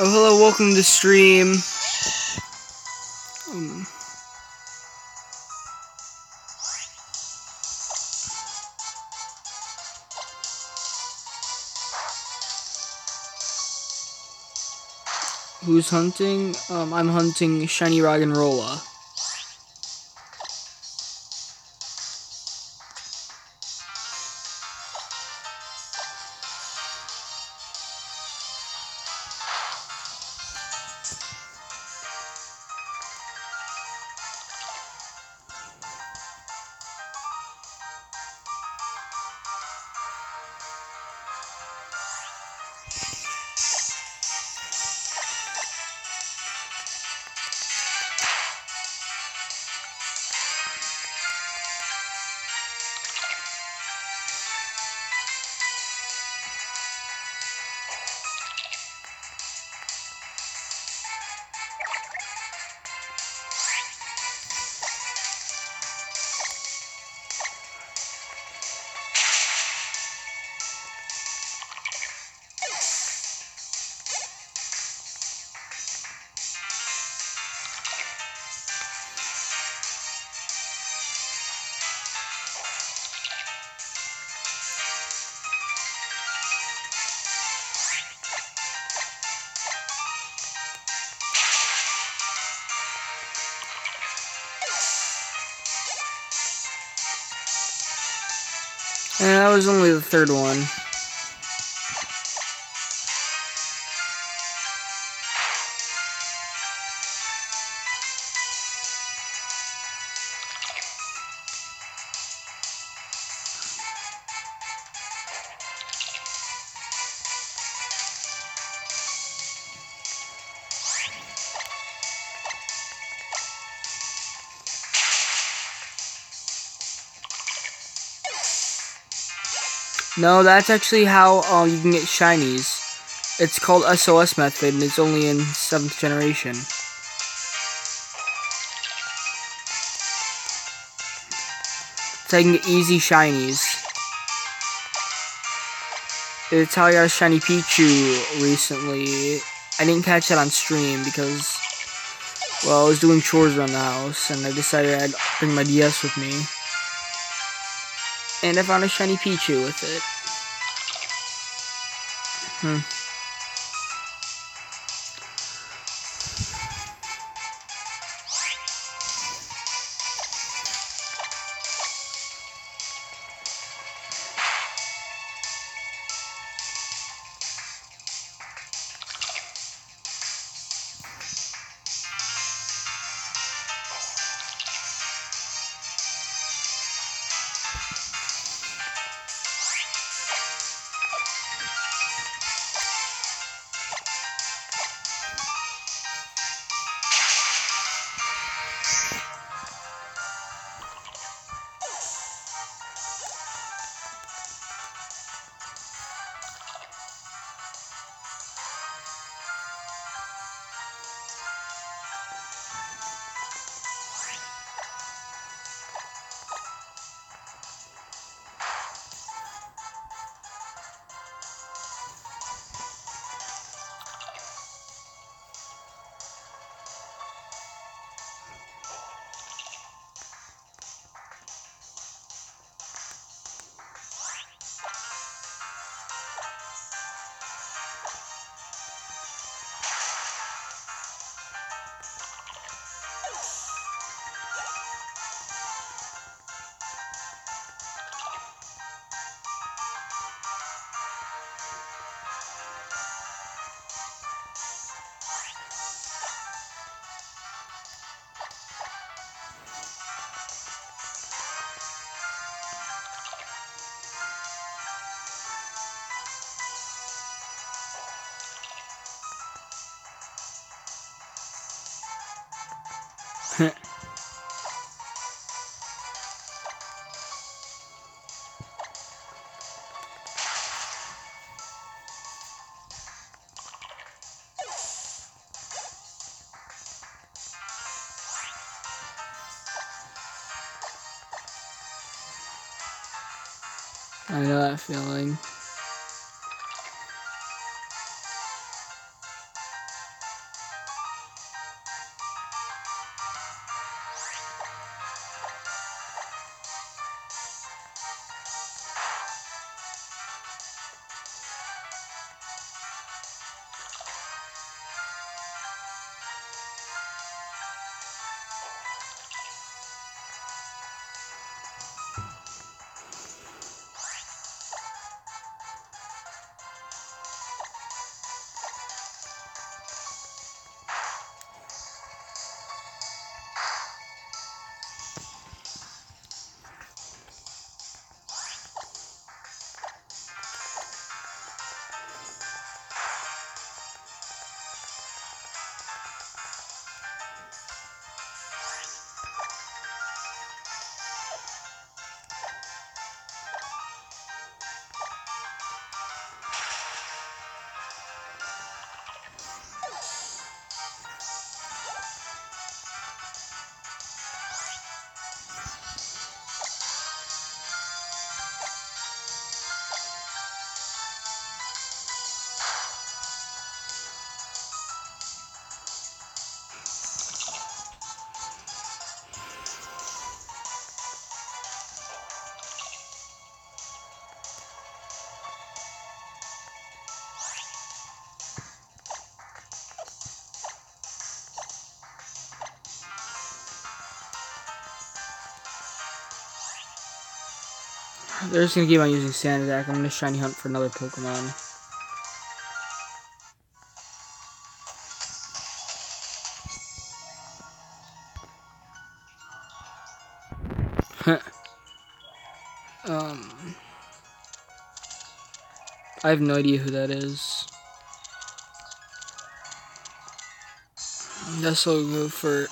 Oh, hello, welcome to the stream. Who's hunting? I'm hunting Shiny Roggenrola. And that was only the third one. No, that's actually how you can get shinies. It's called SOS method, and it's only in 7th generation. So I can get easy shinies. It's how I got a shiny Pichu recently. I didn't catch that on stream because, well, I was doing chores around the house, and I decided I'd bring my DS with me. And I found a shiny Pichu with it. I know that feeling. They're just gonna keep on using Sand Attack. I'm gonna shiny hunt for another Pokemon. I have no idea who that is. Guess I'll go for...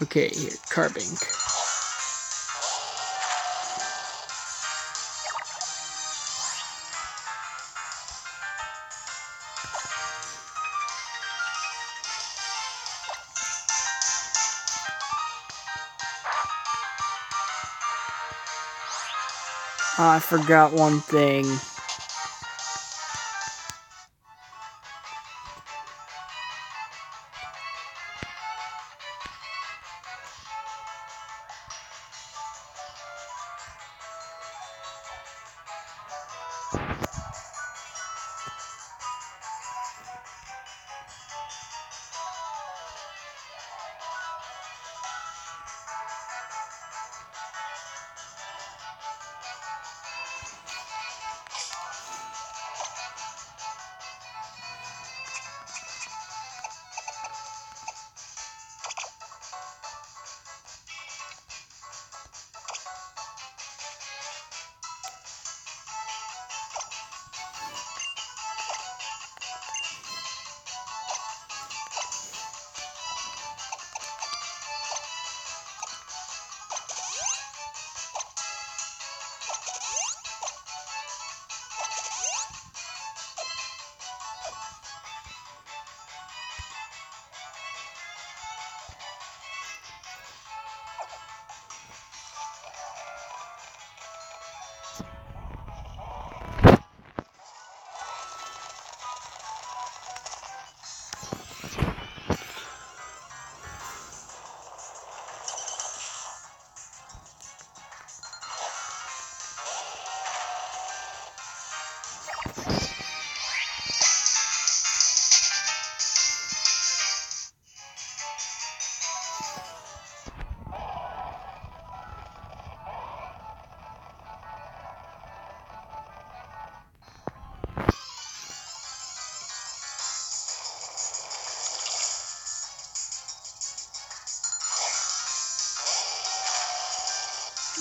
Okay, here, Carbink. I forgot one thing.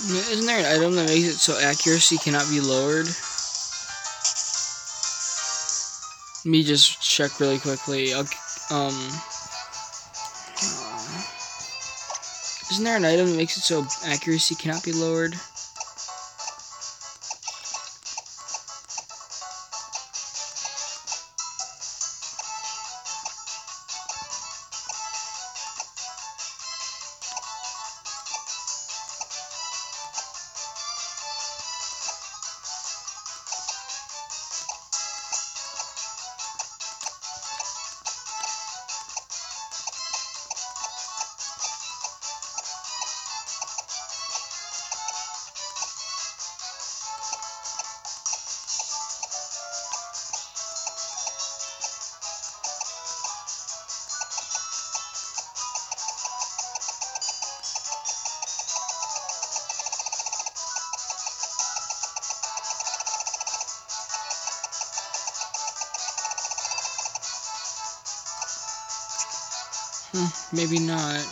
Isn't there an item that makes it so accuracy cannot be lowered? Let me just check really quickly. Isn't there an item that makes it so accuracy cannot be lowered? Maybe not.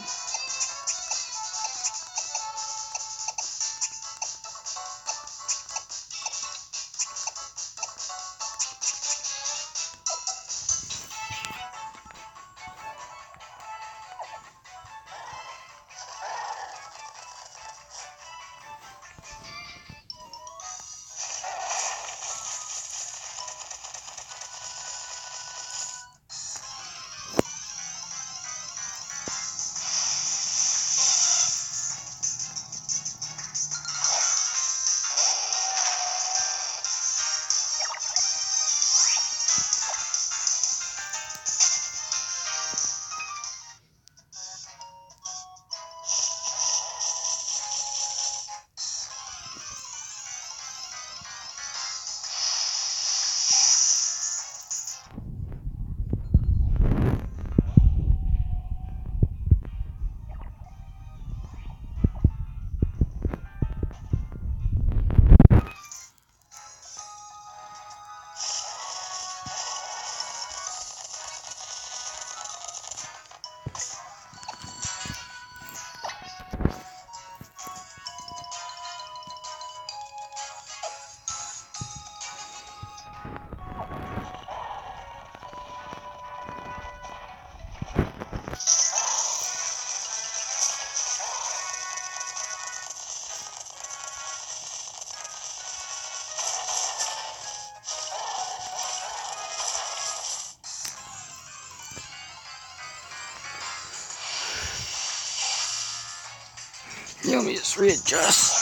Let me just readjust.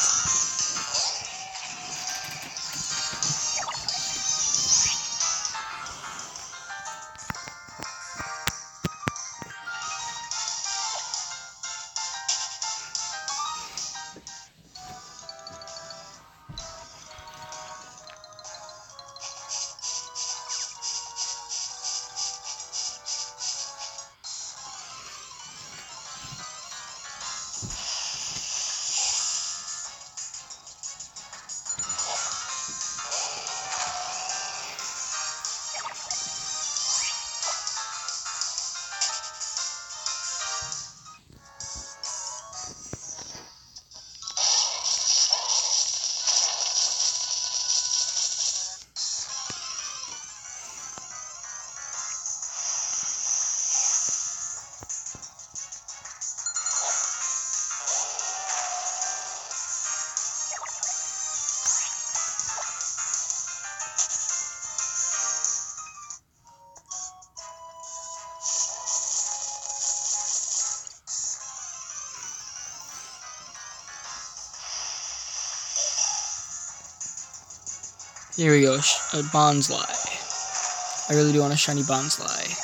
Here we go, a Bonsly. I really do want a shiny Bonsly.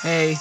Hey.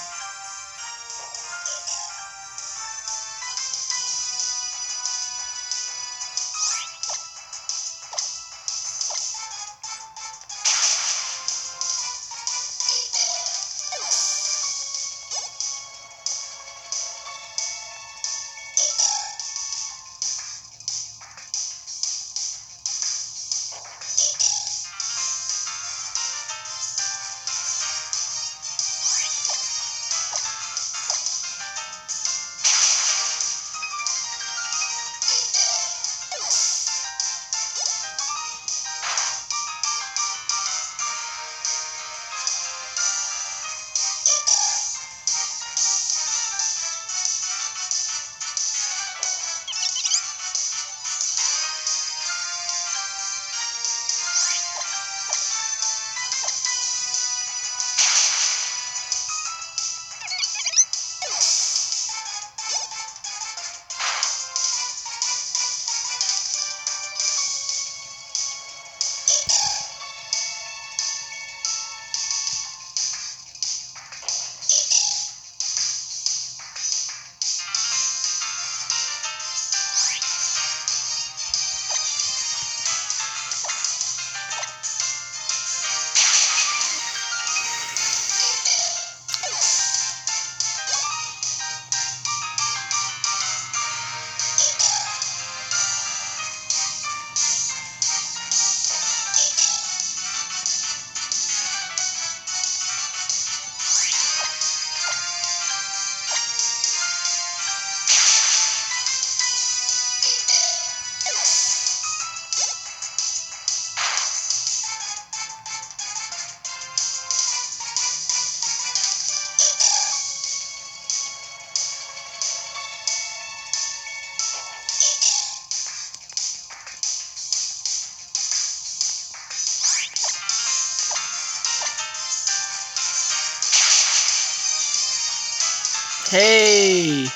Hey!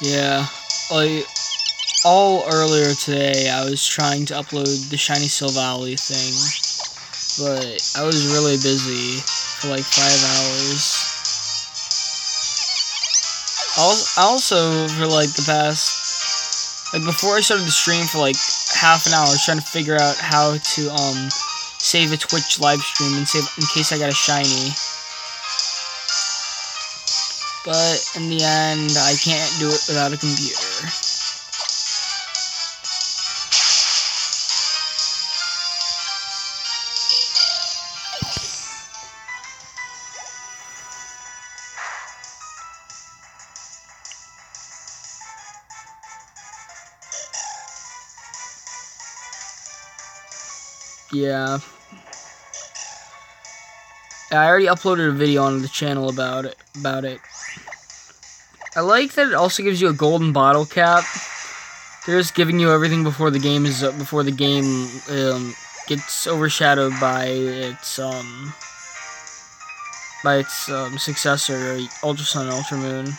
Yeah, like, all earlier today I was trying to upload the Shiny Sill Valley thing, but I was really busy for like 5 hours. Also, for like the past, like before I started the stream for like half an hour, I was trying to figure out how to save a Twitch live stream and save in case I got a shiny. But in the end, I can't do it without a computer. Yeah. I already uploaded a video on the channel about it. I like that it also gives you a golden bottle cap. They're just giving you everything before the game gets overshadowed by its successor, Ultra Sun, Ultra Moon.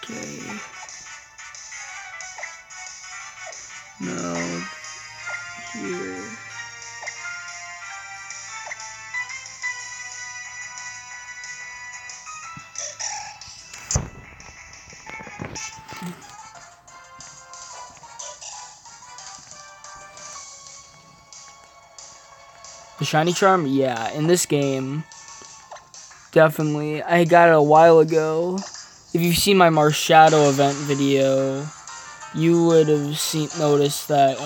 Okay. No. Here. The shiny charm? Yeah, in this game, definitely. I got it a while ago. If you've seen my Marshadow event video, you would have noticed that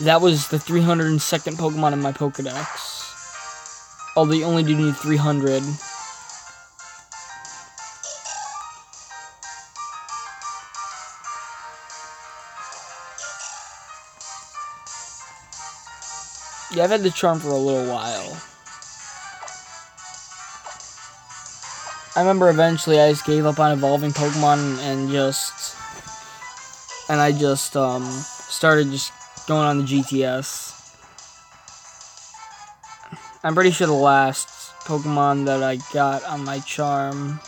that was the 302nd Pokemon in my Pokedex. Although you only do need 300. Yeah, I've had the charm for a little while. I remember eventually I just gave up on evolving Pokemon and I just started just going on the GTS. I'm pretty sure the last Pokemon that I got on my charm,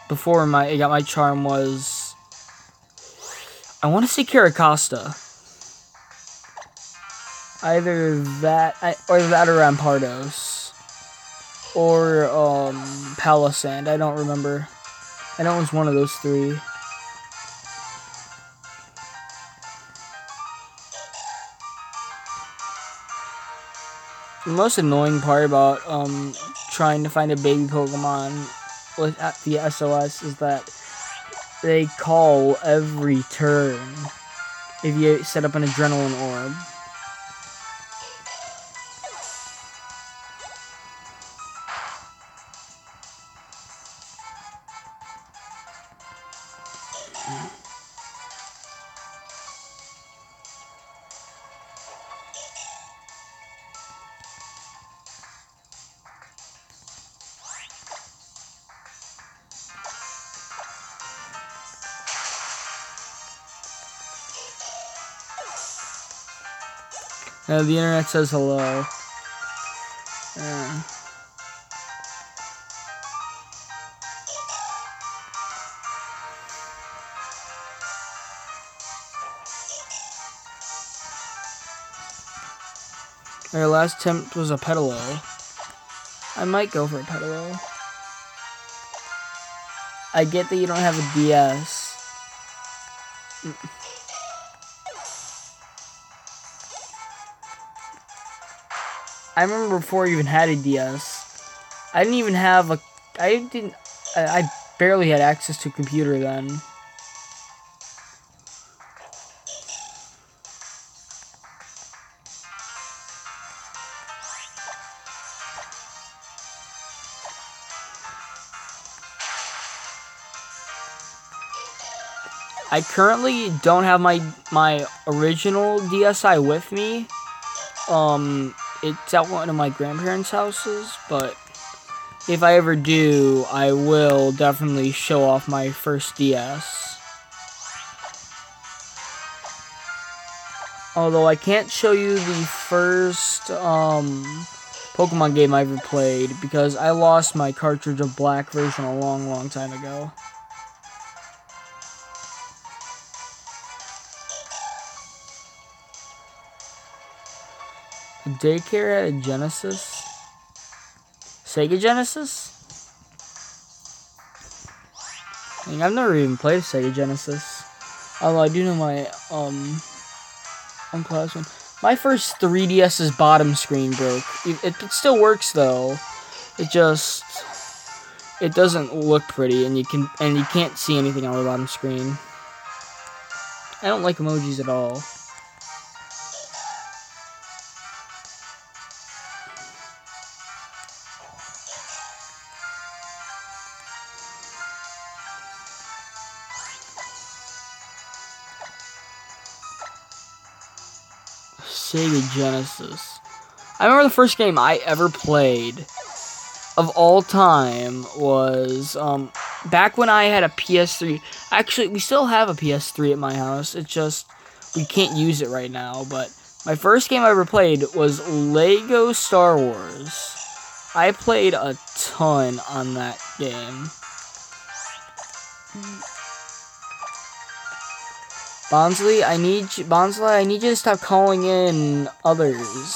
before I got my charm was, I want to say Caracosta. Either that or Rampardos, or Palisand. I don't remember. I know it was one of those three. The most annoying part about trying to find a baby Pokemon with the SOS is that they call every turn if you set up an Adrenaline Orb. Now the internet says hello. Our last attempt was a Petalo. I might go for a Petalo. I get that you don't have a DS. I remember before I even had a DS, I didn't even have a, I barely had access to a computer then. I currently don't have my original DSi with me. It's at one of my grandparents' houses, but if I ever do, I will definitely show off my first DS. Although I can't show you the first Pokemon game I ever played because I lost my cartridge of black version a long time ago. Daycare at a Genesis? Sega Genesis? I mean, I've never even played a Sega Genesis. Although I do know my unclassed one. My first 3DS's bottom screen broke. It still works though. It doesn't look pretty, and you can't see anything on the bottom screen. I don't like emojis at all. Sega Genesis. I remember the first game I ever played of all time was back when I had a PS3. Actually, we still have a PS3 at my house. It's just we can't use it right now. But my first game I ever played was Lego Star Wars. I played a ton on that game. Bonsley, I need you to stop calling in others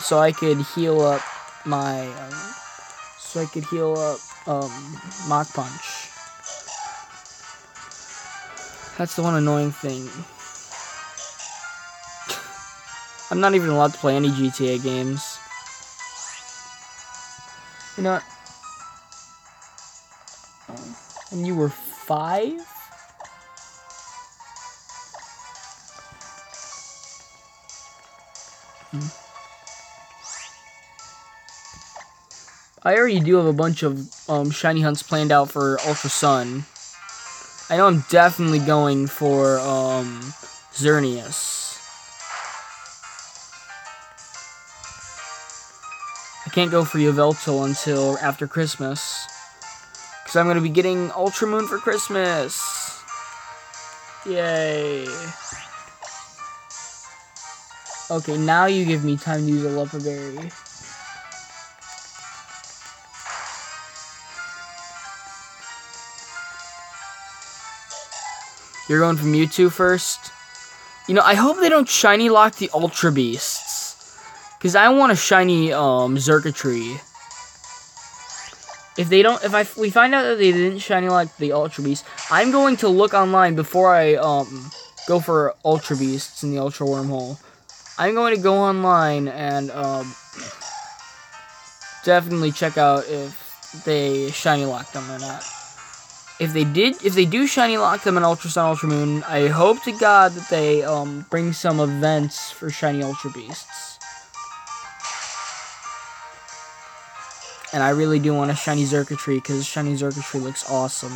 so I could heal up my Mach Punch. That's the one annoying thing. I'm not even allowed to play any GTA games. You know what? When you were 5? I already do have a bunch of shiny hunts planned out for Ultra Sun. I know I'm definitely going for Xerneas. I can't go for Yveltal until after Christmas. Because I'm going to be getting Ultra Moon for Christmas. Yay. Okay, now you give me time to use a Leopard Berry. You're going for Mewtwo first? You know, I hope they don't shiny lock the Ultra Beasts. Because I want a shiny Xurkitree. If we find out that they didn't shiny lock the Ultra Beast, I'm going to look online before I go for Ultra Beasts in the Ultra Wormhole. I'm going to go online and definitely check out if they shiny lock them or not. If they do shiny lock them in Ultra Sun, Ultra Moon, I hope to God that they bring some events for shiny Ultra Beasts. And I really do want a shiny Xurkitree, because shiny Xurkitree looks awesome.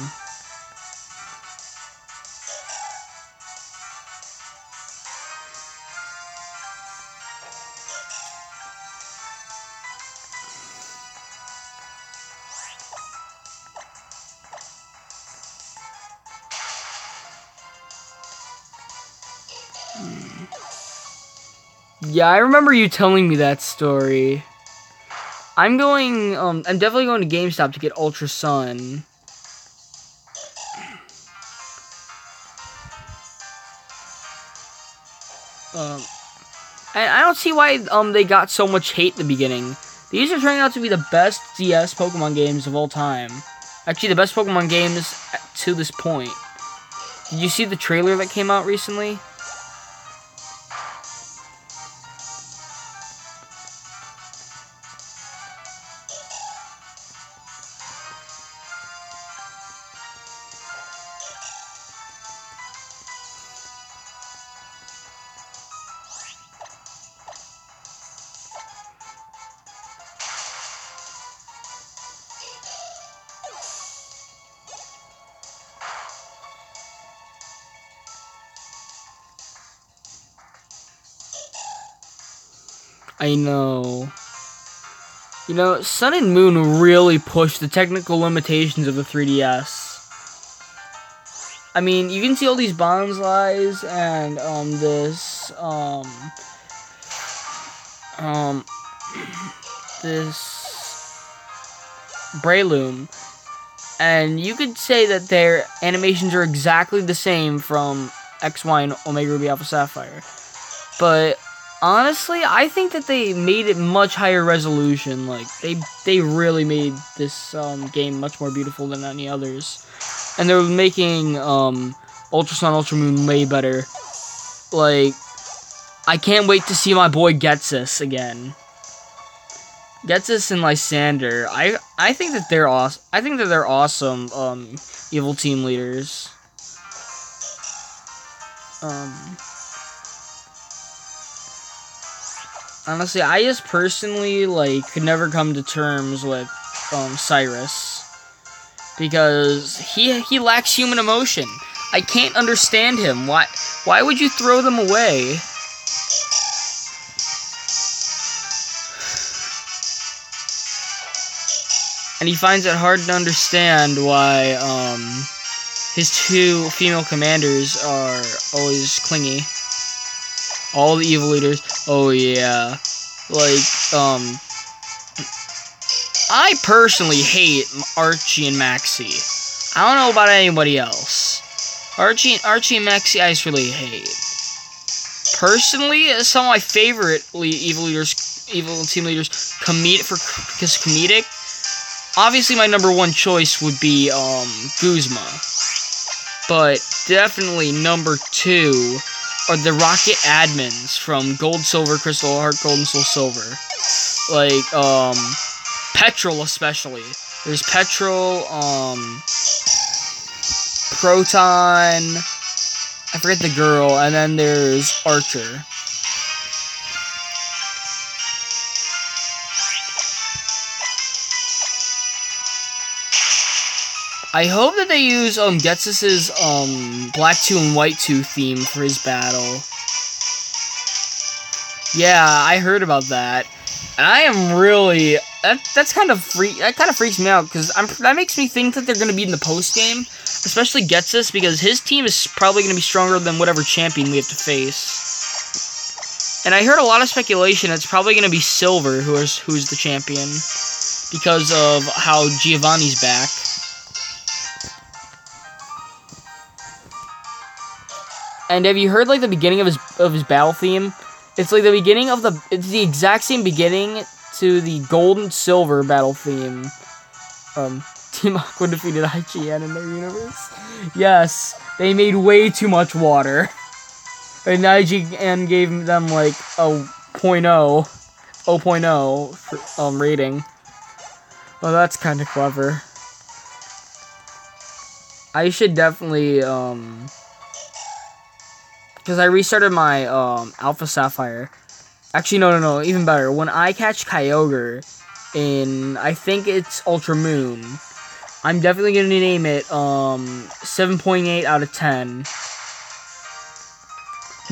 Yeah, I remember you telling me that story. I'm definitely going to GameStop to get Ultra Sun. And I don't see why they got so much hate at the beginning. These are turning out to be the best DS Pokemon games of all time. Actually, the best Pokemon games to this point. Did you see the trailer that came out recently? I know. You know, Sun and Moon really pushed the technical limitations of the 3DS. I mean, you can see all these bonsais and this Breloom, and you could say that their animations are exactly the same from X, Y, and Omega Ruby Alpha Sapphire. But honestly, I think that they made it much higher resolution. Like, they really made this game much more beautiful than any others. And they're making Ultra Sun, Ultra Moon way better. Like, I can't wait to see my boy Getsus again. Getsus and Lysander. I think that they're awesome. I think that they're awesome evil team leaders. Honestly, I just personally could never come to terms with Cyrus, because he lacks human emotion. I can't understand him. Why would you throw them away? And he finds it hard to understand why his two female commanders are always clingy. All the evil leaders. Oh yeah. I personally hate Archie and Maxie. I don't know about anybody else. Archie and Maxie I just really hate. Personally, some of my favorite evil team leaders, because comedic. Obviously, my number one choice would be Guzma. But definitely number two are the Rocket admins from Gold, Silver, Crystal, Heart, Gold, and Soul Silver. Petrol especially. There's Petrol, Proton, I forget the girl, and then there's Archer. I hope that they use Getsus's Black 2 and White 2 theme for his battle. Yeah, I heard about that. And I am really that kind of freaks me out because that makes me think that they're gonna be in the post game, especially Getsus because his team is probably gonna be stronger than whatever champion we have to face. And I heard a lot of speculation it's probably gonna be Silver who's the champion because of how Giovanni's back. And have you heard like the beginning of his battle theme? It's like the beginning of it's the exact same beginning to the Gold and Silver battle theme. Team Aqua defeated IGN in their universe. Yes, they made way too much water. And IGN gave them like a 0.0 for, rating. Well, that's kind of clever. I should definitely, because I restarted my Alpha Sapphire. Actually, no, even better. When I catch Kyogre in, I think it's Ultra Moon, I'm definitely going to name it 7.8 out of 10.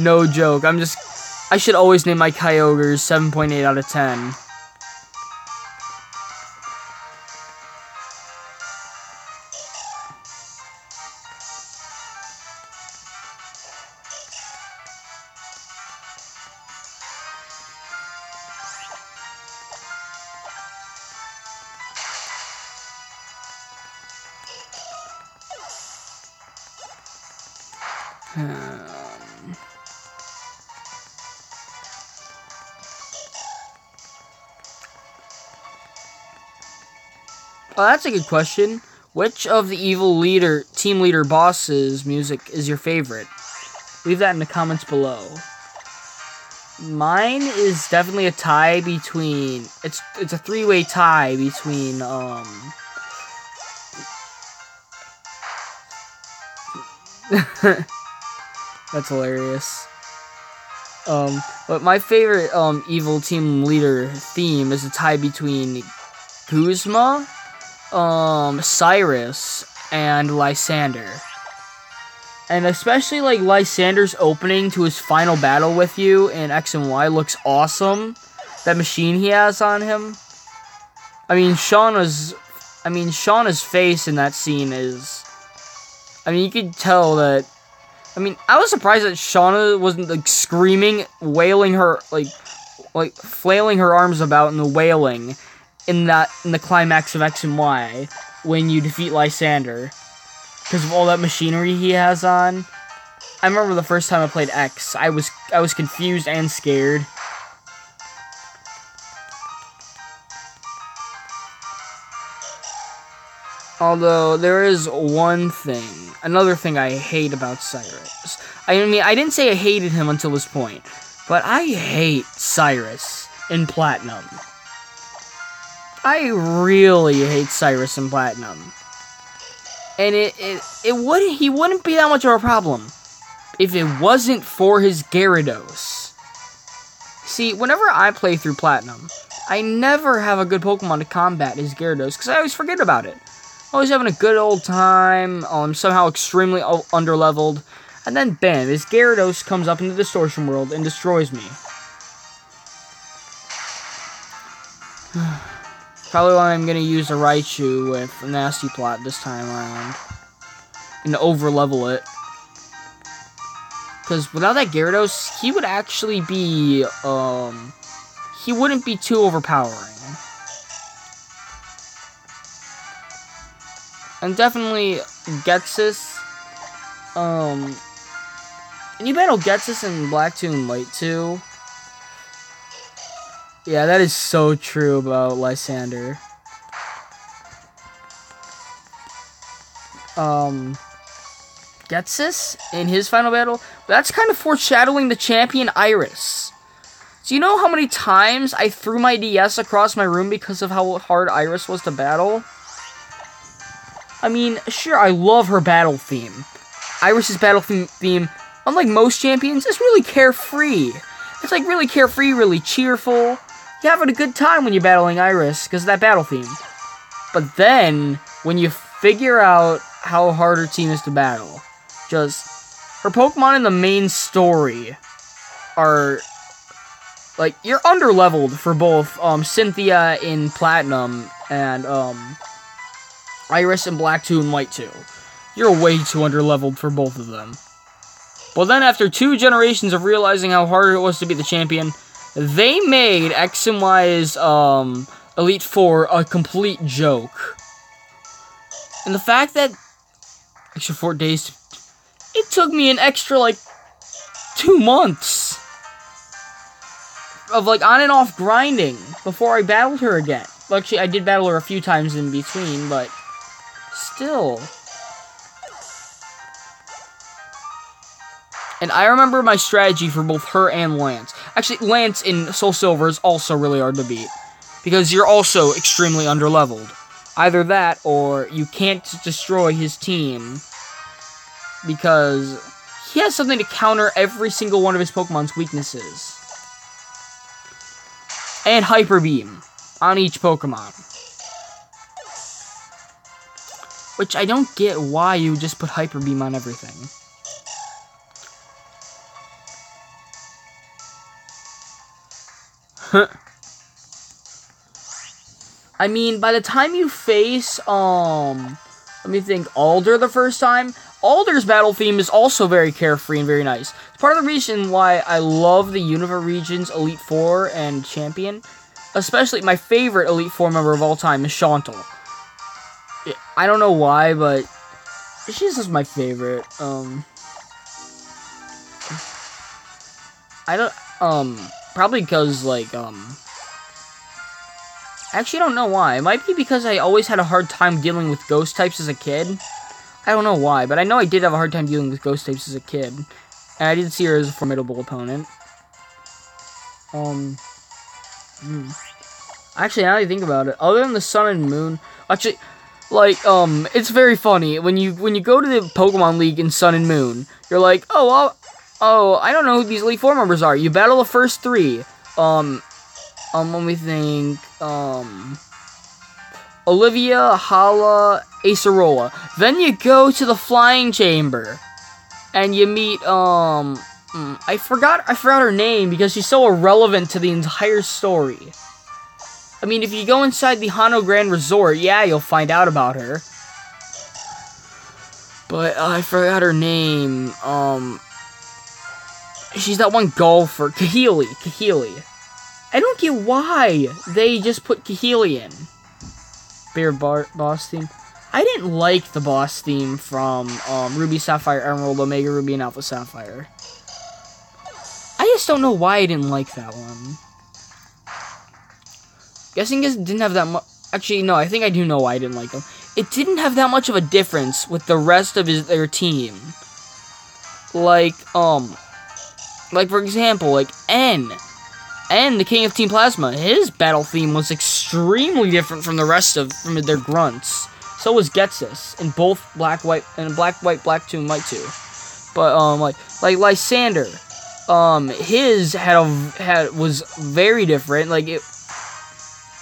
No joke. I should always name my Kyogres 7.8 out of 10. Oh, that's a good question. Which of the evil team leader bosses' music is your favorite? Leave that in the comments below. Mine is definitely a tie between... It's a three-way tie between, That's hilarious. But my favorite, evil team leader theme is a tie between Guzma, Cyrus, and Lysander. And especially, like, Lysander's opening to his final battle with you in X and Y looks awesome. That machine he has on him. I mean, Shauna's face in that scene is... I mean, you could tell that... I mean, I was surprised that Shauna wasn't, like, screaming, wailing her, like flailing her arms about in the wailing in the climax of X and Y when you defeat Lysander. Because of all that machinery he has on. I remember the first time I played X, I was confused and scared. Although, there is another thing I hate about Cyrus. I mean, I didn't say I hated him until this point, but I hate Cyrus in Platinum. I really hate Cyrus in Platinum. And he wouldn't be that much of a problem if it wasn't for his Gyarados. See, whenever I play through Platinum, I never have a good Pokemon to combat his Gyarados, because I always forget about it. Always having a good old time, somehow extremely underleveled, and then bam, his Gyarados comes up into the Distortion World and destroys me. Probably why I'm going to use a Raichu with a Nasty Plot this time around. And over-level it. Because without that Gyarados, he would actually be, he wouldn't be too overpowering. And definitely Getsus, and you battle Getsus in Black 2 and White 2. Yeah, that is so true about Lysander. Getsus in his final battle, that's kind of foreshadowing the champion Iris. Do you know how many times I threw my DS across my room because of how hard Iris was to battle? I mean, sure, I love her battle theme. Iris' battle theme, unlike most champions, is really carefree. It's like really carefree, really cheerful. You're having a good time when you're battling Iris because of that battle theme. But then, when you figure out how hard her team is to battle, just her Pokemon in the main story are like, you're underleveled for both Cynthia in Platinum and Iris in Black 2 and White 2. You're way too underleveled for both of them. But then after 2 generations of realizing how hard it was to be the champion, they made X and Y's Elite Four a complete joke. And the fact that extra 4 days, it took me an extra like 2 months of like on and off grinding before I battled her again. Well, actually, I did battle her a few times in between, but still. And I remember my strategy for both her and Lance. Actually, Lance in Soul Silver is also really hard to beat, because you're also extremely underleveled. Either that, or you can't destroy his team, because he has something to counter every single one of his Pokemon's weaknesses. And Hyper Beam on each Pokemon. Which I don't get why you just put Hyper Beam on everything. I mean, by the time you face, let me think, Alder the first time, Alder's battle theme is also very carefree and very nice. It's part of the reason why I love the Unova region's Elite Four and Champion. Especially, my favorite Elite Four member of all time is Chantal. I don't know why, but she's just my favorite. I don't, probably because, like, actually, I don't know why. It might be because I always had a hard time dealing with ghost types as a kid. I don't know why, but I know I did have a hard time dealing with ghost types as a kid. And I did see her as a formidable opponent. Actually, now that I think about it, other than the Sun and Moon, actually, like, it's very funny. When you go to the Pokemon League in Sun and Moon, you're like, oh, well, I don't know who these Elite Four members are. You battle the first 3. Let me think, Olivia, Hala, Acerola. Then you go to the Flying Chamber, and you meet, I forgot her name because she's so irrelevant to the entire story. I mean, if you go inside the Hano Grand Resort, yeah, you'll find out about her. But, I forgot her name, she's that one golfer, Kahili. I don't get why they just put Kahili in. Bear boss theme. I didn't like the boss theme from Ruby, Sapphire, Emerald, Omega Ruby, and Alpha Sapphire. I just don't know why I didn't like that one. Guessing it didn't have that much. Actually, no, I think I do know why I didn't like them. It didn't have that much of a difference with the rest of their team. Like, for example, like N, the King of Team Plasma, his battle theme was extremely different from the rest of their grunts. So was Getsus in both Black, White, Black 2, and White 2. But like Lysander, his was very different. Like it,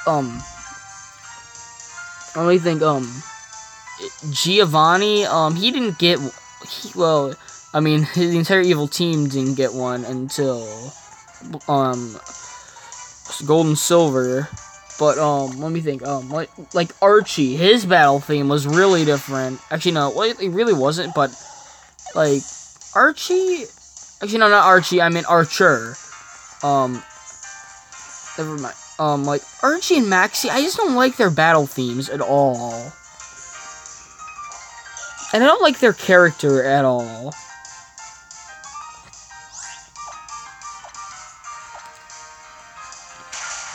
let me think. Giovanni, he didn't get. Well, I mean, the entire evil team didn't get one until Gold and Silver. But let me think. Like Archie, his battle theme was really different. Actually, no, it really wasn't. But like Archie, actually no, not Archie. I mean Archer. Never mind. Like Archie and Maxie, I just don't like their battle themes at all. And I don't like their character at all.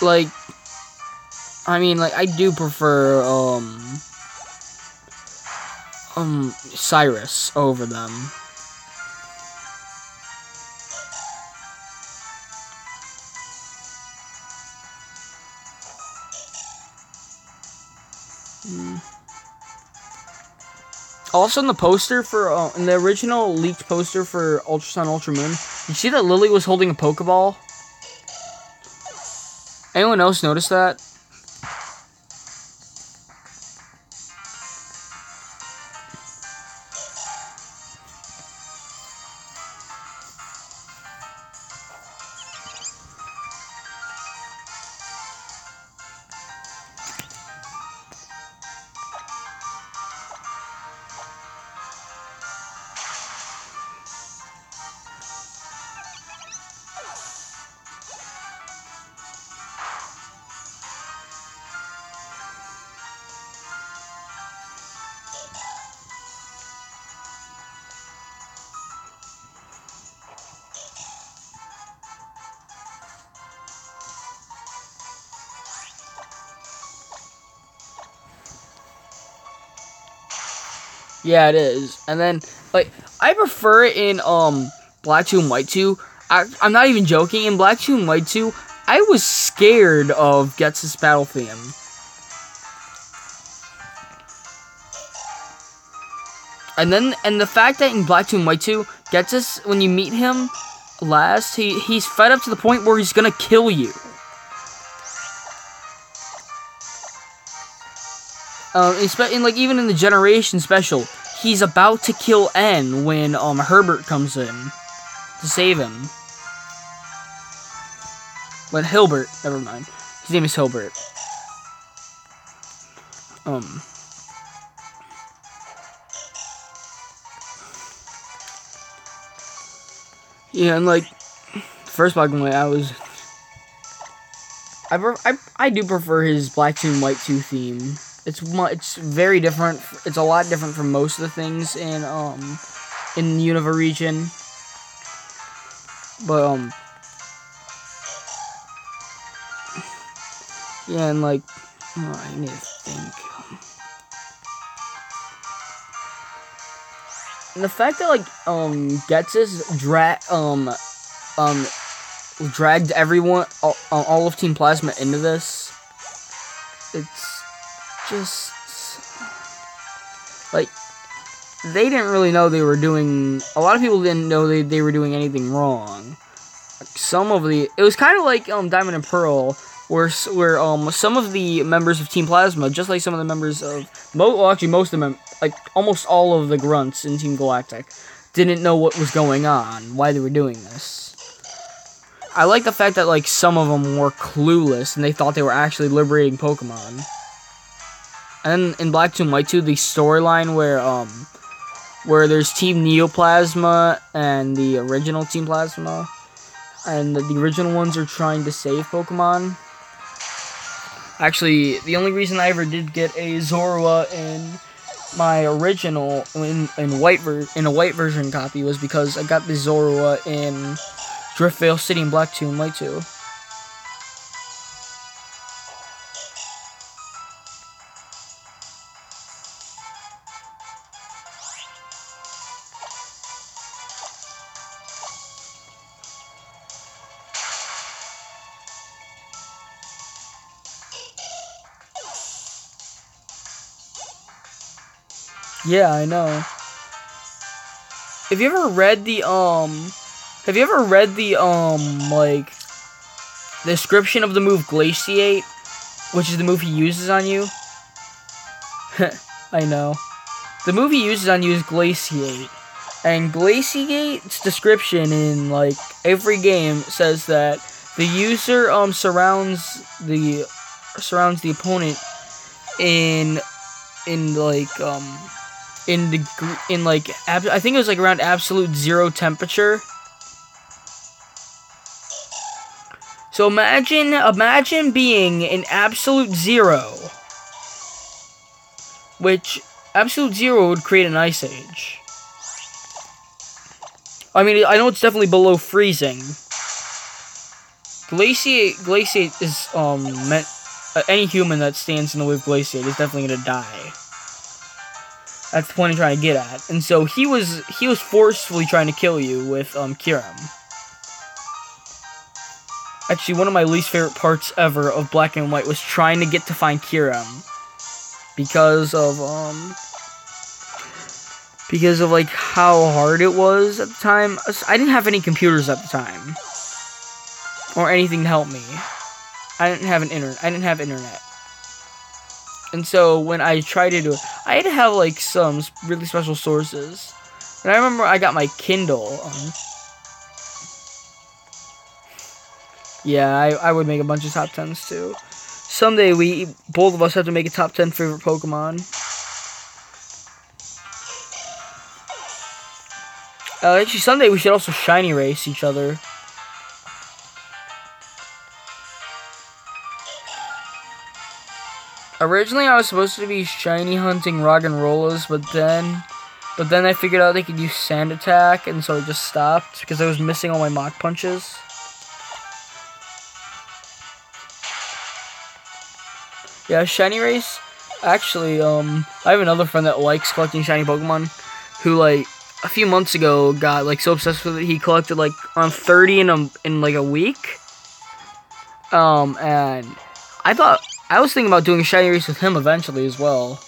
Like, I mean, like, I do prefer, Cyrus over them. Also, in the poster for, in the original leaked poster for Ultra Sun, Ultra Moon, you see that Lily was holding a Pokeball? Anyone else notice that? Yeah, it is. And then, like, I prefer it in, Black 2 and White 2. I'm not even joking. In Black 2 and White 2, I was scared of Gets's battle theme. And the fact that in Black 2 and White 2, Getsus, when you meet him last, he's fed up to the point where he's gonna kill you. Like even in the Generation Special, he's about to kill N when Herbert comes in to save him. When Hilbert, never mind. His name is Hilbert. Yeah, and like first Black and White, I do prefer his Black 2 and White 2 theme. It's very different. It's a lot different from most of the things in the Unova region. But yeah, and like I need to think. And the fact that like Getsus dragged everyone, all of Team Plasma into this. It's just like they didn't really know they were doing. A lot of people didn't know they were doing anything wrong. It was kind of like Diamond and Pearl, where some of the members of Team Plasma, just like some of the members of most of them, like almost all of the grunts in Team Galactic, didn't know what was going on, why they were doing this. I like the fact that like some of them were clueless and they thought they were actually liberating Pokemon. And in Black 2 and White 2, the storyline where there's Team Neoplasma and the original Team Plasma, and the original ones are trying to save Pokemon. Actually, the only reason I ever did get a Zorua in my original in a white version copy was because I got the Zorua in Driftvale City in Black 2 and White 2. Yeah, I know. Have you ever read the like description of the move Glaciate, which is the move he uses on you? I know. The move he uses on you is Glaciate. And Glaciate's description in like every game says that the user surrounds the opponent in I think it was like around absolute 0 temperature. So imagine being in absolute 0, which absolute 0 would create an ice age. I mean, I know it's definitely below freezing. Glaciate is meant any human that stands in the way of Glaciate is definitely gonna die. That's the point I'm trying to get at. And so he was forcefully trying to kill you with Kyurem. Actually, one of my least favorite parts ever of Black and White was trying to get to find Kyurem. Because of like how hard it was at the time. I didn't have any computers at the time. Or anything to help me. I didn't have internet. And so when I tried to do it, I had to have like some really special sources. And I remember I got my Kindle. Yeah, I would make a bunch of top 10s too. Someday both of us have to make a top 10 favorite Pokemon. Actually, someday we should also shiny race each other. Originally, I was supposed to be shiny hunting Roggenrolas, but then I figured out they could use Sand Attack, and so I just stopped because I was missing all my Mach Punches. Yeah, shiny race. Actually, I have another friend that likes collecting shiny Pokemon, who like a few months ago got like so obsessed with it he collected like around 30 in like a week. And I was thinking about doing a shiny race with him eventually as well.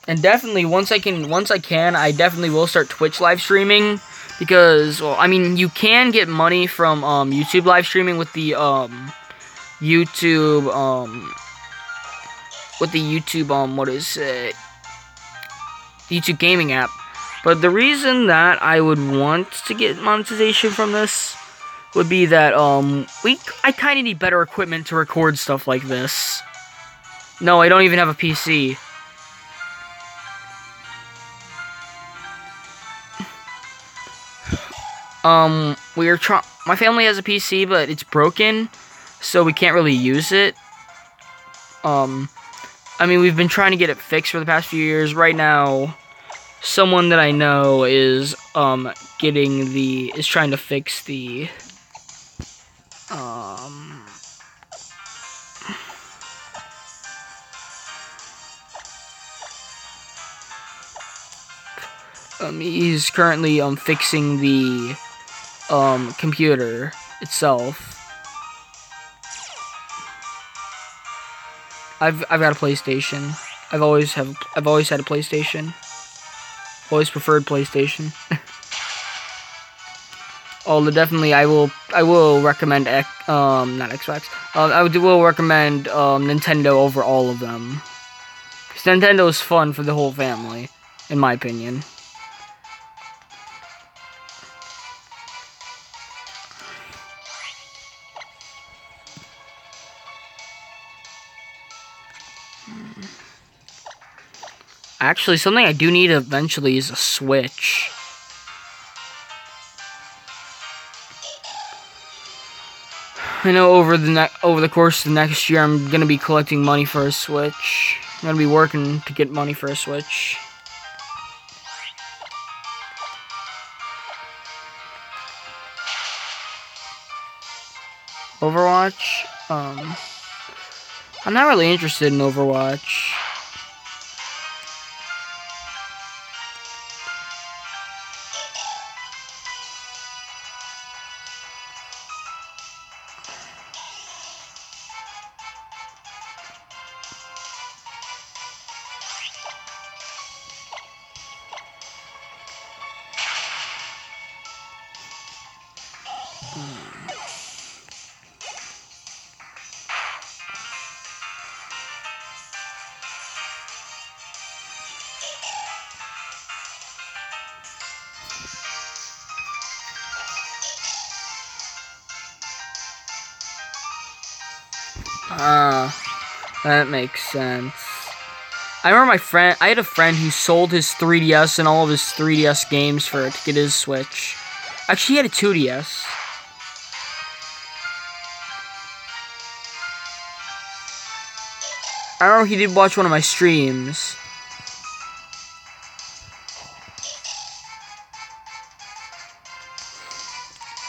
And definitely once I can, I definitely will start Twitch live streaming, because, well, I mean, you can get money from YouTube live streaming with the YouTube what is it? YouTube gaming app. But the reason that I would want to get monetization from this would be that I kind of need better equipment to record stuff like this. No, I don't even have a PC. My family has a PC, but it's broken, so we can't really use it. I mean, we've been trying to get it fixed for the past few years. Right now, someone that I know is trying to fix the he's currently fixing the computer itself. I've got a PlayStation. I've always had a PlayStation. Always preferred PlayStation. Oh, definitely I will recommend not Xbox. will recommend Nintendo over all of them. Because Nintendo is fun for the whole family, in my opinion. Actually, something I do need eventually is a Switch. I know over the course of the next year, I'm gonna be collecting money for a Switch. I'm gonna be working to get money for a Switch. Overwatch? I'm not really interested in Overwatch. That makes sense. I remember I had a friend who sold his 3DS and all of his 3DS games to get his Switch. Actually, he had a 2DS. I remember he did watch one of my streams.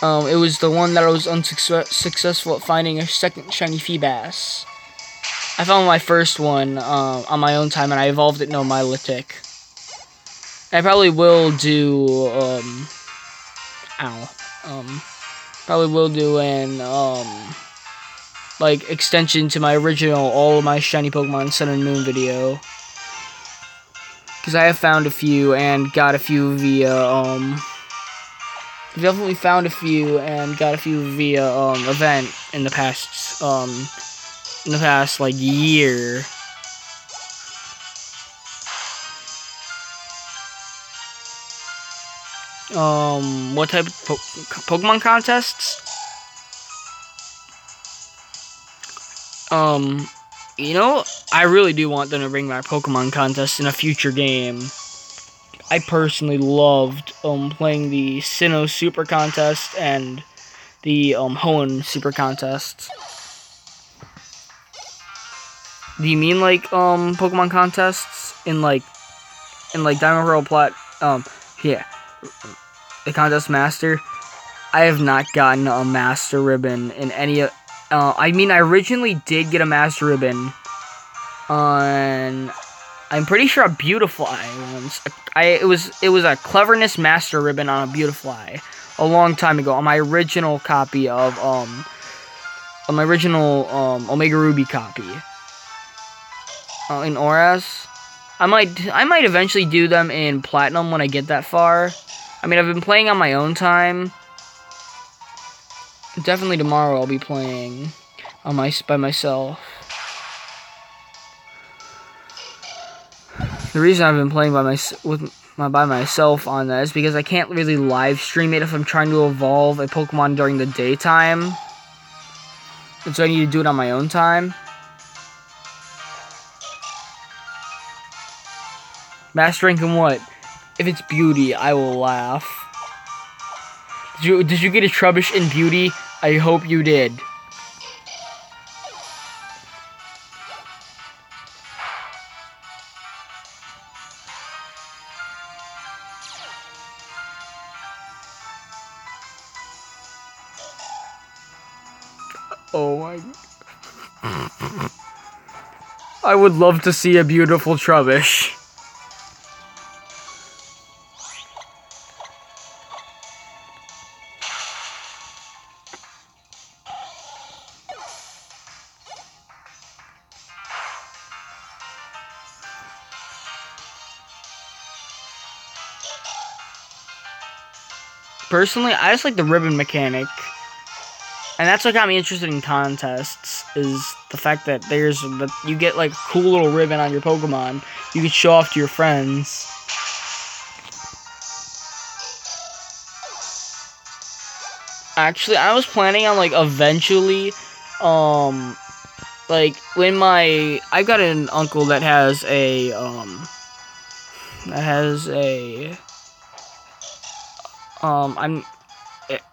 It was the one that I was unsuccessful at finding a second shiny Feebas. I found my first one on my own time, and I evolved it into a Milotic. I probably will do an like extension to my original all of my shiny Pokemon Sun and Moon video, because I have found a few and got a few via definitely found a few and got a few via event in the past like year. What type of Pokemon contests? You know, I really do want them to bring back Pokemon contests in a future game. I personally loved playing the Sinnoh Super Contest and the Hoenn Super Contest. Do you mean like Pokemon contests in like Diamond Pearl Plat? Yeah, the Contest Master. I have not gotten a Master Ribbon in any. I mean, I originally did get a Master Ribbon on. I'm pretty sure a Beautiful Eye once. It was a Cleverness Master Ribbon on a Beautiful Eye a long time ago on my original copy of Omega Ruby copy. In Auras. I might eventually do them in Platinum when I get that far. I mean, I've been playing on my own time. Definitely tomorrow I'll be playing by myself. The reason I've been playing by myself on that is because I can't really live stream it if I'm trying to evolve a Pokemon during the daytime. And so I need to do it on my own time. Master rank in what? If it's Beauty, I will laugh. Did you get a Trubbish in Beauty? I hope you did. Oh my God. I would love to see a beautiful Trubbish. Personally, I just like the ribbon mechanic. And that's what got me interested in contests, is the fact that you get like a cool little ribbon on your Pokemon you can show off to your friends. Actually, I was planning on like eventually, like when I've got an uncle that has a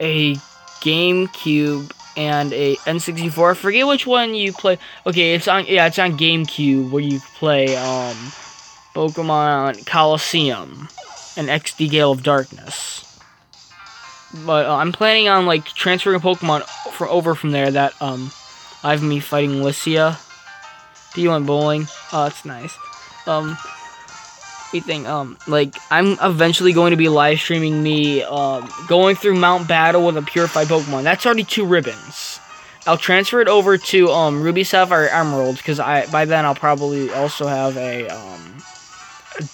a GameCube and a N64. I forget which one you play. Okay, it's on GameCube where you play Pokemon Coliseum and XD Gale of Darkness. But I'm planning on like transferring a Pokemon over from there that I have me fighting Lycia. Do you want bowling? Oh, that's nice. Like I'm eventually going to be live streaming me going through Mount Battle with a purified Pokemon. That's already 2 ribbons. I'll transfer it over to Ruby, Sapphire, Emerald, because by then I'll probably also have a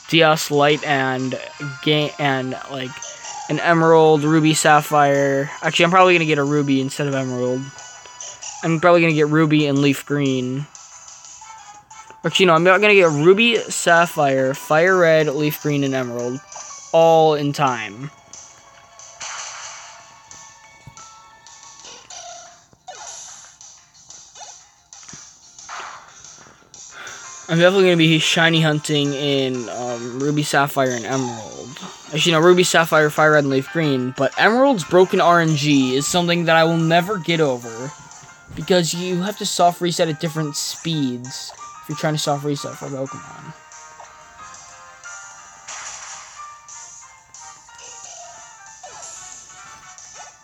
DS Lite and like an Emerald, Ruby, Sapphire. Actually, I'm probably gonna get a Ruby instead of Emerald. I'm probably gonna get Ruby and Leaf Green. Actually, no, I'm not gonna get Ruby, Sapphire, Fire Red, Leaf Green, and Emerald, all in time. I'm definitely gonna be shiny hunting in Ruby, Sapphire, and Emerald. Actually, no, Ruby, Sapphire, Fire Red, and Leaf Green. But Emerald's broken RNG is something that I will never get over, because you have to soft reset at different speeds if you're trying to soft reset for Pokemon.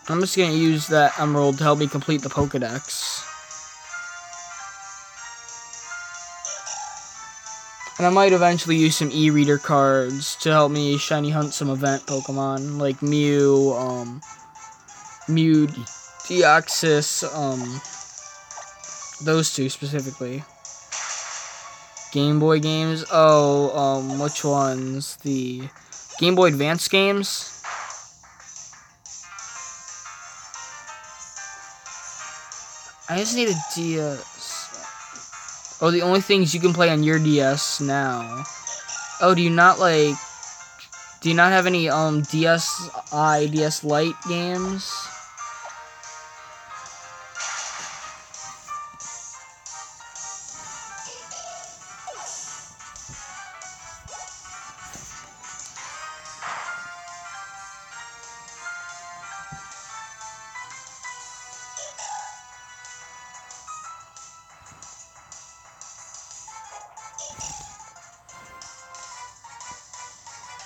I'm just going to use that Emerald to help me complete the Pokedex. And I might eventually use some e-reader cards to help me shiny hunt some event Pokemon, like Mew, Deoxys, those 2 specifically. Game Boy games? Oh, which ones? The Game Boy Advance games? I just need a DS. Oh, the only things you can play on your DS now. Oh, do you not have any DSi, DS Lite games?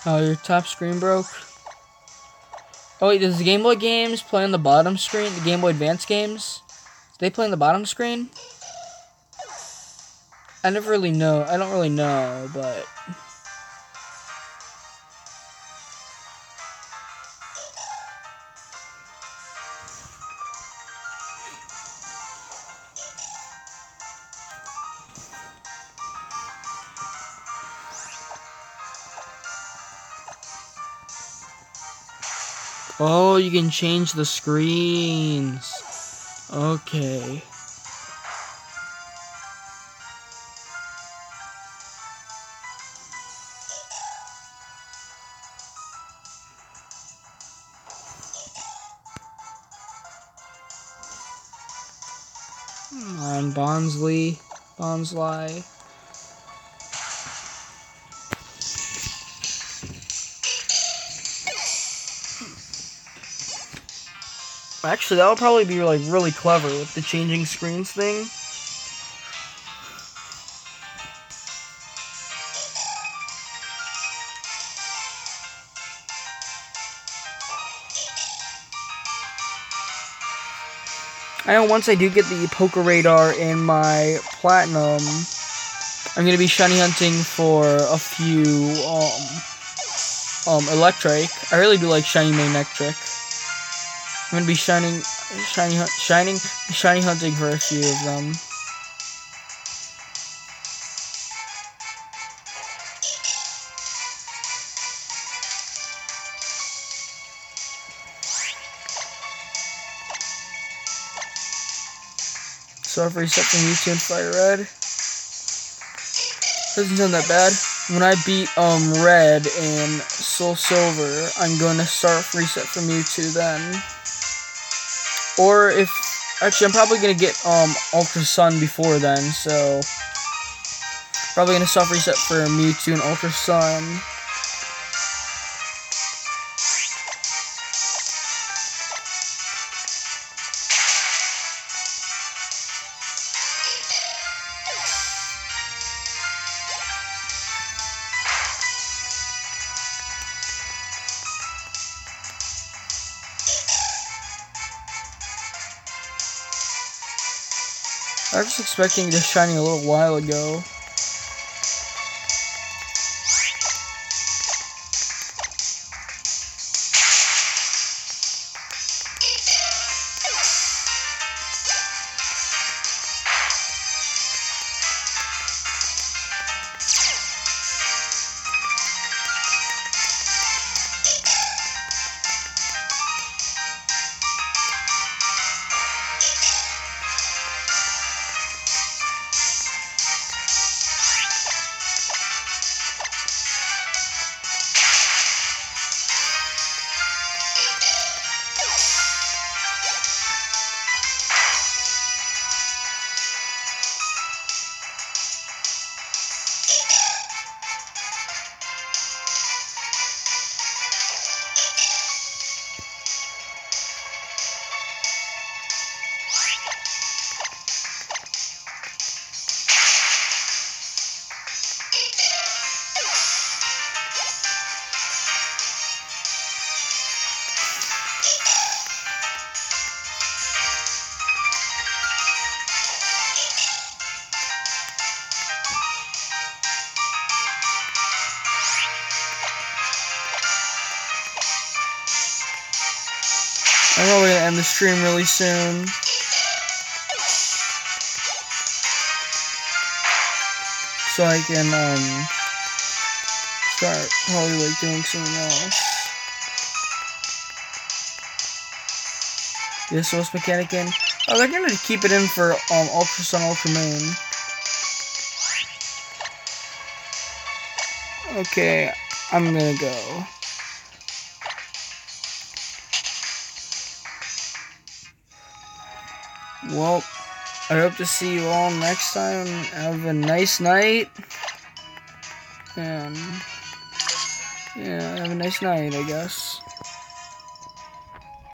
Oh, your top screen broke? Oh wait, does the Game Boy games play on the bottom screen? The Game Boy Advance games? Do they play on the bottom screen? I never really know. I don't really know, but... Oh, you can change the screens. Okay. On Bonsly. Actually, that would probably be like really clever with the changing screens thing. I know once I do get the Poker Radar in my Platinum, I'm gonna be shiny hunting for a few electric. I really do like shiny magnetic. I'm gonna be shiny hunting for a few of them. So I've reset from Mewtwo and Fire Red. Doesn't sound that bad. When I beat Red and Soul Silver, I'm going to start reset from Mewtwo then. Or if actually I'm probably gonna get Ultra Sun before then, so probably gonna soft reset for Mewtwo and Ultra Sun. I was expecting this shiny a little while ago. I'm probably gonna end the stream really soon. So I can start probably like doing something else. This was mechanic in. Oh, they're gonna keep it in for Ultra Sun, Ultra Moon. Okay, I'm gonna go. Well, I hope to see you all next time. Have a nice night. And yeah, have a nice night, I guess.